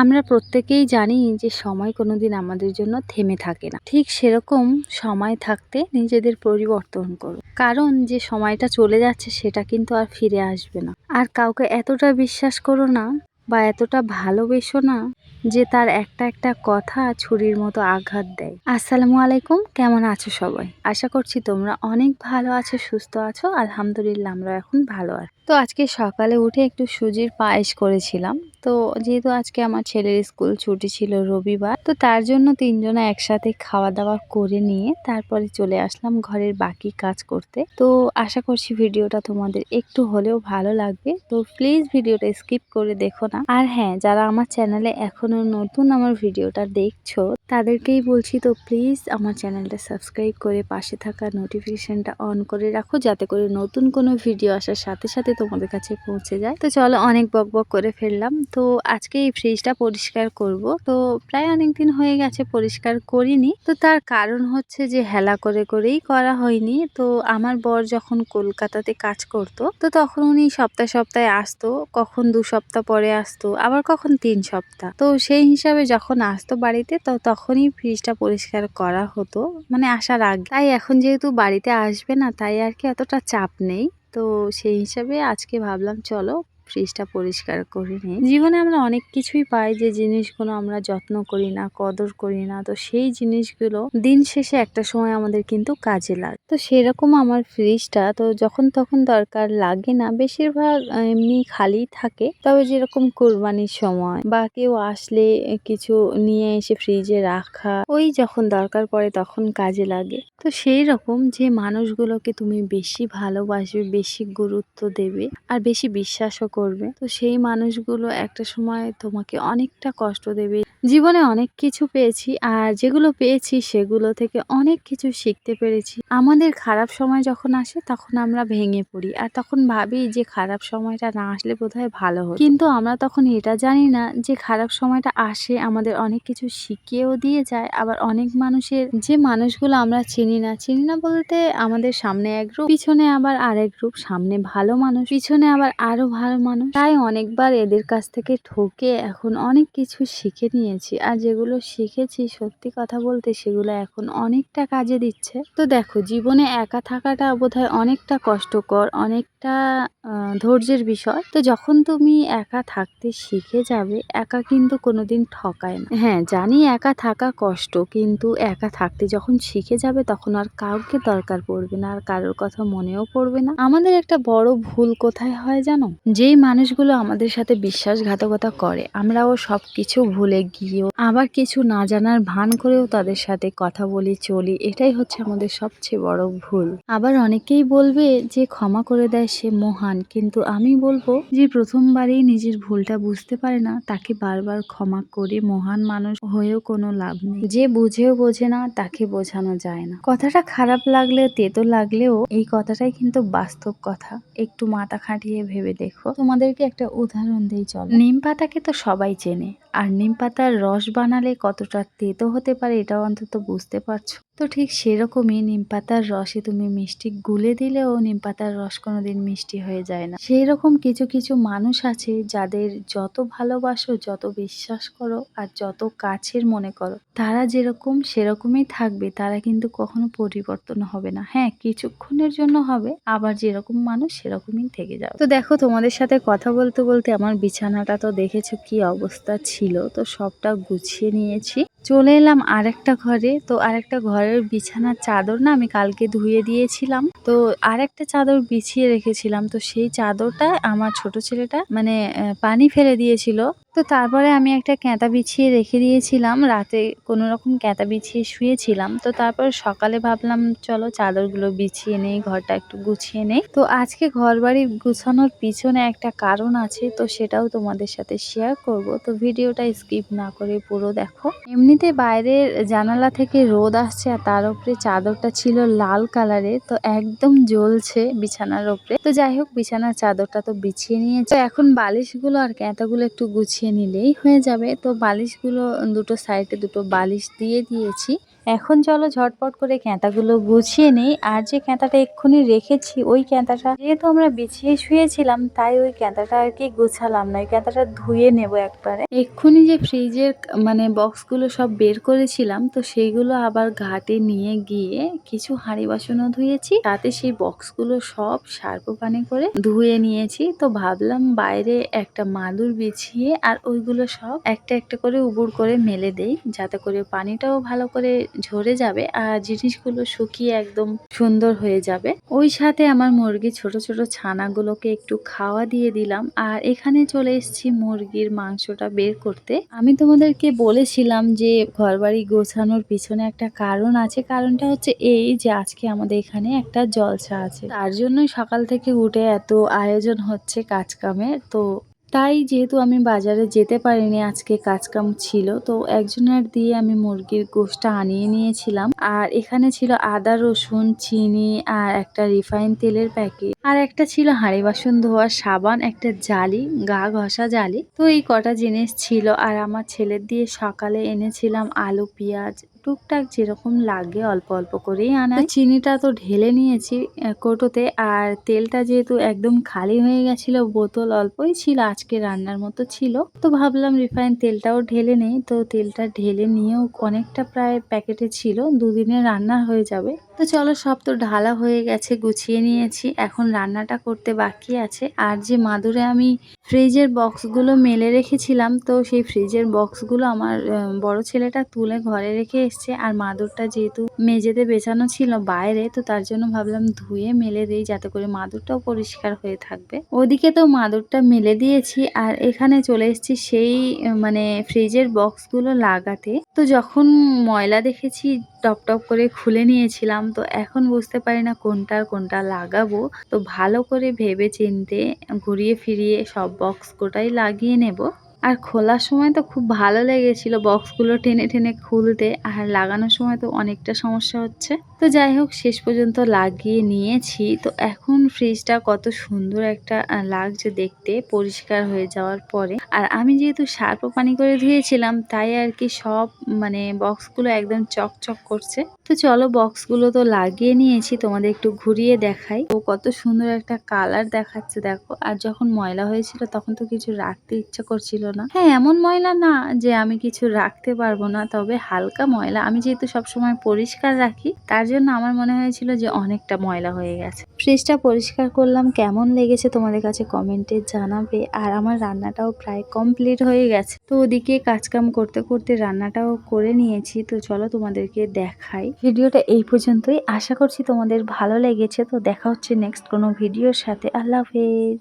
আমরা প্রত্যেকেই জানি যে সময় কোনোদিন আমাদের জন্য থেমে থাকে না। ঠিক সেরকম সময় থাকতে নিজেদের পরিবর্তন করো। কারণ যে সময়টা চলে যাচ্ছে সেটা কিন্তু আর ফিরে আসবে না। আর কাউকে এতটা বিশ্বাস করো না বা এতটা ভালোবেসো না যে তার একটা কথা ছুরির মতো আঘাত দেয়। আসসালামু আলাইকুম, কেমন আছো সবাই? আশা করছি তোমরা অনেক ভালো আছো, সুস্থ আছো। আলহামদুলিল্লাহ আমরা এখন ভালো আছি। তো আজকে সকালে উঠে একটু সুজির পায়েস করেছিলাম। তো যেহেতু আজকে আমার ছেলের স্কুল ছুটি ছিল রবিবার, তো তার জন্য তিনজনে একসাথে খাওয়া দাওয়া করে নিয়ে তারপরে চলে আসলাম ঘরের বাকি কাজ করতে। তো আশা করছি ভিডিওটা তোমাদের একটু হলেও ভালো লাগবে। তো প্লিজ ভিডিওটা স্কিপ করে দেখো না। আর হ্যাঁ, যারা আমার চ্যানেলে এখনো নতুন আমার ভিডিওটা দেখছো তাদেরকেই বলছি, তো প্লিজ আমার চ্যানেলটা সাবস্ক্রাইব করে পাশে থাকা নোটিফিকেশনটা অন করে রাখো, যাতে করে নতুন কোনো ভিডিও আসার সাথে সাথে তোমাদের কাছে পৌঁছে যায়। তো চলো, অনেক বকবক করে ফেললাম। তো আজকে এই ফ্রিজটা পরিষ্কার করব। তো প্রায় অনেক দিন হয়ে গেছে পরিষ্কার করিনি। তো তার কারণ হচ্ছে যে হেলা করেই করা হয়নি। তো আমার বর যখন কলকাতাতে কাজ করত, তো তখন উনি সপ্তাহে আসতো, কখন 2 সপ্তাহ পরে আসতো, আবার কখন 3 সপ্তাহ। তো সেই হিসাবে যখন আসতো বাড়িতে, তো তখনই ফ্রিজটা পরিষ্কার করা হতো, মানে আসার আগে। তাই এখন যেহেতু বাড়িতে আসবে না, তাই আর কি এতটা চাপ নেই। তো সেই হিসাবে আজকে ভাবলাম চলো ফ্রিজটা পরিষ্কার করে নিই। জীবনে আমরা অনেক কিছুই পাই যে জিনিসগুলো আমরা যত্ন করি না, কদর করি না। তো সেই জিনিসগুলো দিন শেষে একটা সময় আমাদের কিন্তু কাজে লাগে। তো সেরকম আমার ফ্রিজটা তো যখন তখন দরকার লাগে না, বেশিরভাগ এমনি খালি থাকে। তবে যেরকম কোরবানির সময় বা কেউ আসলে কিছু নিয়ে এসে ফ্রিজে রাখা, ওই যখন দরকার পড়ে তখন কাজে লাগে। তো সেই রকম যে মানুষগুলোকে তুমি বেশি ভালোবাসবে, বেশি গুরুত্ব দেবে আর বেশি বিশ্বাসও করবে, তো সেই মানুষগুলো একটা সময় তোমাকে অনেকটা কষ্ট দেবে। জীবনে অনেক কিছু পেয়েছি, আর যেগুলো পেয়েছি সেগুলো থেকে অনেক কিছু শিখতে পেরেছি। আমাদের খারাপ সময় যখন আসে তখন আমরা ভেঙে পড়ি, আর তখন ভাবি যে খারাপ সময়টা না আসলে বোধহয় ভালো হতো। কিন্তু আমরা তখন এটা জানি না যে খারাপ সময়টা আসে আমাদের অনেক কিছু শিখিয়েও দিয়ে যায়। আবার অনেক মানুষের, যে মানুষগুলো আমরা চিনি না বলতে আমাদের সামনে এক রূপ, পিছনে আবার আরেক রূপ। সামনে ভালো মানুষ, পিছনে আবার আরো ভালো মানুষ। তাই অনেকবার এদের কাছ থেকে ঠকে এখন অনেক কিছু শিখে নিয়েছি, আর যেগুলো শিখেছি সত্যি কথা বলতে সেগুলো এখন অনেকটা কাজে দিচ্ছে। তো দেখো, জীবনে একা থাকাটা বোধহয় অনেকটা কষ্টকর, অনেকটা ধৈর্যের বিষয়। তো যখন তুমি একা থাকতে শিখে যাবে, একা কিন্তু কোনোদিন ঠকায় না। হ্যাঁ জানি একা থাকা কষ্ট, কিন্তু একা থাকতে যখন শিখে যাবে তখন আর কাউকে দরকার পড়বে না, আর কারোর কথা মনেও পড়বে না। আমাদের একটা বড় ভুল কোথায় হয় জানো? যেই মানুষগুলো আমাদের সাথে বিশ্বাসঘাতকতা করে, আমরাও সবকিছু ভুলে গিয়েও আবার কিছু না জানার ভান করেও তাদের সাথে কথা বলি, চলি। এটাই হচ্ছে আমাদের সবচেয়ে বড় ভুল। আবার অনেকেই বলবে যে ক্ষমা করে দেয় সে মহান, কিন্তু আমি বলবো যে প্রথমবারেই নিজের ভুলটা বুঝতে পারে না, তাকে বারবার ক্ষমা করে মহান মানুষ হয়েও কোনো লাভ নেই। যে বুঝেও বোঝে না তাকে বোঝানো যায় না। কথাটা খারাপ লাগলেও, তেতো লাগলেও এই কথাটাই কিন্তু বাস্তব কথা। একটু মাথা খাটিয়ে ভেবে দেখো। তোমাদেরকে একটা উদাহরণ দিই চলো। নিম পাতাকে তো সবাই চেনে, আর নিম পাতার রস বানালে কতটা তেতো হতে পারে এটাও অন্তত বুঝতে পারছো। তো ঠিক সেরকমই নিম পাতার রসে তুমি মিষ্টি গুলে দিলেও নিম পাতার রস কোনোদিন মিষ্টি হয়ে যায় না। সেই রকম কিছু কিছু মানুষ আছে যাদের যত ভালোবাসো, যত বিশ্বাস করো আর যত কাছের মনে করো, তারা যেরকম সেরকমই থাকবে। তারা কিন্তু কখনো পরিবর্তন হবে না। হ্যাঁ, কিছুক্ষণের জন্য হবে, আবার যেরকম মানুষ সেরকমই থেকে যাবে। তো দেখো, তোমাদের সাথে কথা বলতে বলতে আমার বিছানাটা তো দেখেছো কি অবস্থা ছিল। তো সবটা গুছিয়ে নিয়েছি, চলে এলাম আরেকটা ঘরে। তো আরেকটা ঘরের বিছানার চাদর না আমি কালকে ধুয়ে দিয়েছিলাম, তো আরেকটা চাদর বিছিয়ে রেখেছিলাম। তো সেই চাদরটা আমার ছোট ছেলেটা মানে পানি ফেলে দিয়েছিল। তো তারপরে আমি একটা ক্যাঁথা বিছিয়ে রেখে দিয়েছিলাম, রাতে কোনো রকম ক্যাঁথা বিছিয়ে শুয়েছিলাম। তো তারপর সকালে ভাবলাম চলো চাদরগুলো বিছিয়ে নেই, ঘরটা একটু গুছিয়ে নেই। তো আজকে ঘর বাড়ি গুছানোর পিছনে একটা কারণ আছে, তো সেটাও তোমাদের সাথে শেয়ার করব। তো ভিডিওটা স্কিপ না করে পুরো দেখো। এমনিতে বাইরের জানালা থেকে রোদ আসছে, আর তার উপরে চাদরটা ছিল লাল কালারের, তো একদম জ্বলছে বিছানার উপরে। তো যাই হোক, বিছানার চাদরটা তো বিছিয়ে নিয়েছে। তো এখন বালিশগুলো আর ক্যাঁথাগুলো একটু গুছিয়ে নিলেই হয়ে যাবে। তো বালিশগুলো দুটো সাইডে দুটো বালিশ দিয়ে দিয়েছি। এখন চলো ঝটপট করে ক্যাঁতাগুলো গুছিয়ে নেই। আর যে ক্যাঁতাটা এক্ষুনি রেখেছি ওই ক্যাঁতাটা যেহেতু আমরা বিছিয়ে শুয়েছিলাম তাই ওই ক্যাঁতাটা আর কি গুছালাম না, ওই ক্যাঁতাটা ধুয়ে নেব একবারে। এক্ষুনি যে ফ্রিজের মানে বক্সগুলো সব বের করেছিলাম তো সেইগুলো আবার ঘাটে নিয়ে গিয়ে কিছু হাঁড়ি বাসনও ধুয়েছি, তাতে সেই বক্সগুলো সব সার্ফ পানি করে ধুয়ে নিয়েছি। তো ভাবলাম বাইরে একটা মাদুর বিছিয়ে আর ওইগুলো সব একটা একটা করে উবুড় করে মেলে দেই, যাতে করে পানিটাও ভালো করে ঝরে যাবে আর জিনিসগুলো শুকিয়ে একদম সুন্দর হয়ে যাবে। ওই সাথে আমার মুরগি ছোট ছোট ছানাগুলোকে একটু খাওয়া দিয়ে দিলাম। আর এখানে চলে এসেছি মুরগির মাংসটা বের করতে। আমি তোমাদেরকে বলেছিলাম যে ঘরবাড়ি গোছানোর পিছনে একটা কারণ আছে, কারণটা হচ্ছে এই যে আজকে আমাদের এখানে একটা জলসা আছে, তার জন্যই সকাল থেকে উঠে এত আয়োজন হচ্ছে কাজকামের। তো তাই যেহেতু আমি বাজারে যেতে পারিনি, আজকে কাজকাম ছিল, তো একজনের দিয়ে আমি মুরগির গোশটা আনিয়ে নিয়েছিলাম। আর এখানে ছিল আদা রসুন চিনি আর একটা রিফাইন তেলের প্যাকেট, আর একটা ছিল হাঁড়ি বাসন ধোয়ার সাবান, একটা জালি গা ঘষা জালি। তো এই কটা জিনিস ছিল। আর আমার ছেলের দিয়ে সকালে এনেছিলাম আলু পেঁয়াজ, টুকটাক যেরকম লাগে অল্প অল্প করেই আনা। চিনিটা তো ঢেলে নিয়েছি কৌটোতে, আর তেলটা যেহেতু একদম খালি হয়ে গেছিল, বোতল অল্পই ছিল, আজকে রান্নার মতো ছিল, তো ভাবলাম রিফাইন তেলটাও ঢেলে নেই। তো তেলটা ঢেলে নিয়েও অনেকটা প্রায় প্যাকেটে ছিল, দুদিনে রান্না হয়ে যাবে। তো চলো সব তো ঢালা হয়ে গেছে, গুছিয়ে নিয়েছি, এখন রান্নাটা করতে বাকি আছে। আর যে মাদুরে আমি ফ্রিজের বক্সগুলো মেলে রেখেছিলাম, তো সেই ফ্রিজের বক্সগুলো আমার বড় ছেলেটা তুলে ঘরে রেখে এসছে। আর মাদুরটা যেহেতু মেঝেতে বেছানো ছিল বাইরে, তো তার জন্য ভাবলাম ধুয়ে মেলে দিই, যাতে করে মাদুরটাও পরিষ্কার হয়ে থাকবে। ওদিকে তো মাদুরটা মেলে দিয়েছি, আর এখানে চলে এসেছি সেই মানে ফ্রিজের বক্সগুলো লাগাতে। তো যখন ময়লা দেখেছি টপ টপ করে খুলে নিয়েছিলাম, তো এখন বুঝতে পারি না কোনটার কোনটা লাগাবো। তো ভালো করে ভেবে চিনতে ঘুরিয়ে ফিরিয়ে সব বক্স গোটাই লাগিয়ে নেব। আর খোলার সময় তো খুব ভালো লেগেছিল বক্সগুলো টেনে টেনে খুলতে, আর লাগানোর সময় তো অনেকটা সমস্যা হচ্ছে। তো যাই হোক শেষ পর্যন্ত লাগিয়ে নিয়েছি। তো এখন ফ্রিজটা কত সুন্দর একটা লাগছে দেখতে পরিষ্কার হয়ে যাওয়ার পরে। আর আমি যেহেতু সার্ফ পানি করে ধুয়েছিলাম তাই আর কি সব মানে বক্সগুলো একদম চকচক করছে। তো চলো বক্সগুলো তো লাগিয়ে নিয়েছি, তোমাদের একটু ঘুরিয়ে দেখাই। তো কত সুন্দর একটা কালার দেখাচ্ছে দেখো। আর যখন ময়লা হয়েছিল তখন তো কিছু রাখতে ইচ্ছা করছিল না। হ্যাঁ এমন ময়লা না যে আমি কিছু রাখতে পারবো না, তবে হালকা ময়লা। আমি যেহেতু সবসময় পরিষ্কার রাখি তার জন্য আমার মনে হয়েছিল যে অনেকটা ময়লা হয়ে গেছে। ফ্রিজটা পরিষ্কার করলাম, কেমন লেগেছে তোমাদের কাছে কমেন্টে জানাবে। আর আমার রান্নাটাও প্রায় কমপ্লিট হয়ে গেছে। তো ওদিকে কাজকাম করতে করতে রান্নাটাও করে নিয়েছি। তো চলো তোমাদেরকে দেখাই। ভিডিওটা এই পর্যন্তই, আশা করছি তোমাদের ভালো লেগেছে। তো দেখা হচ্ছে নেক্সট কোনো ভিডিওর সাথে। আল্লাহ হাফেজ।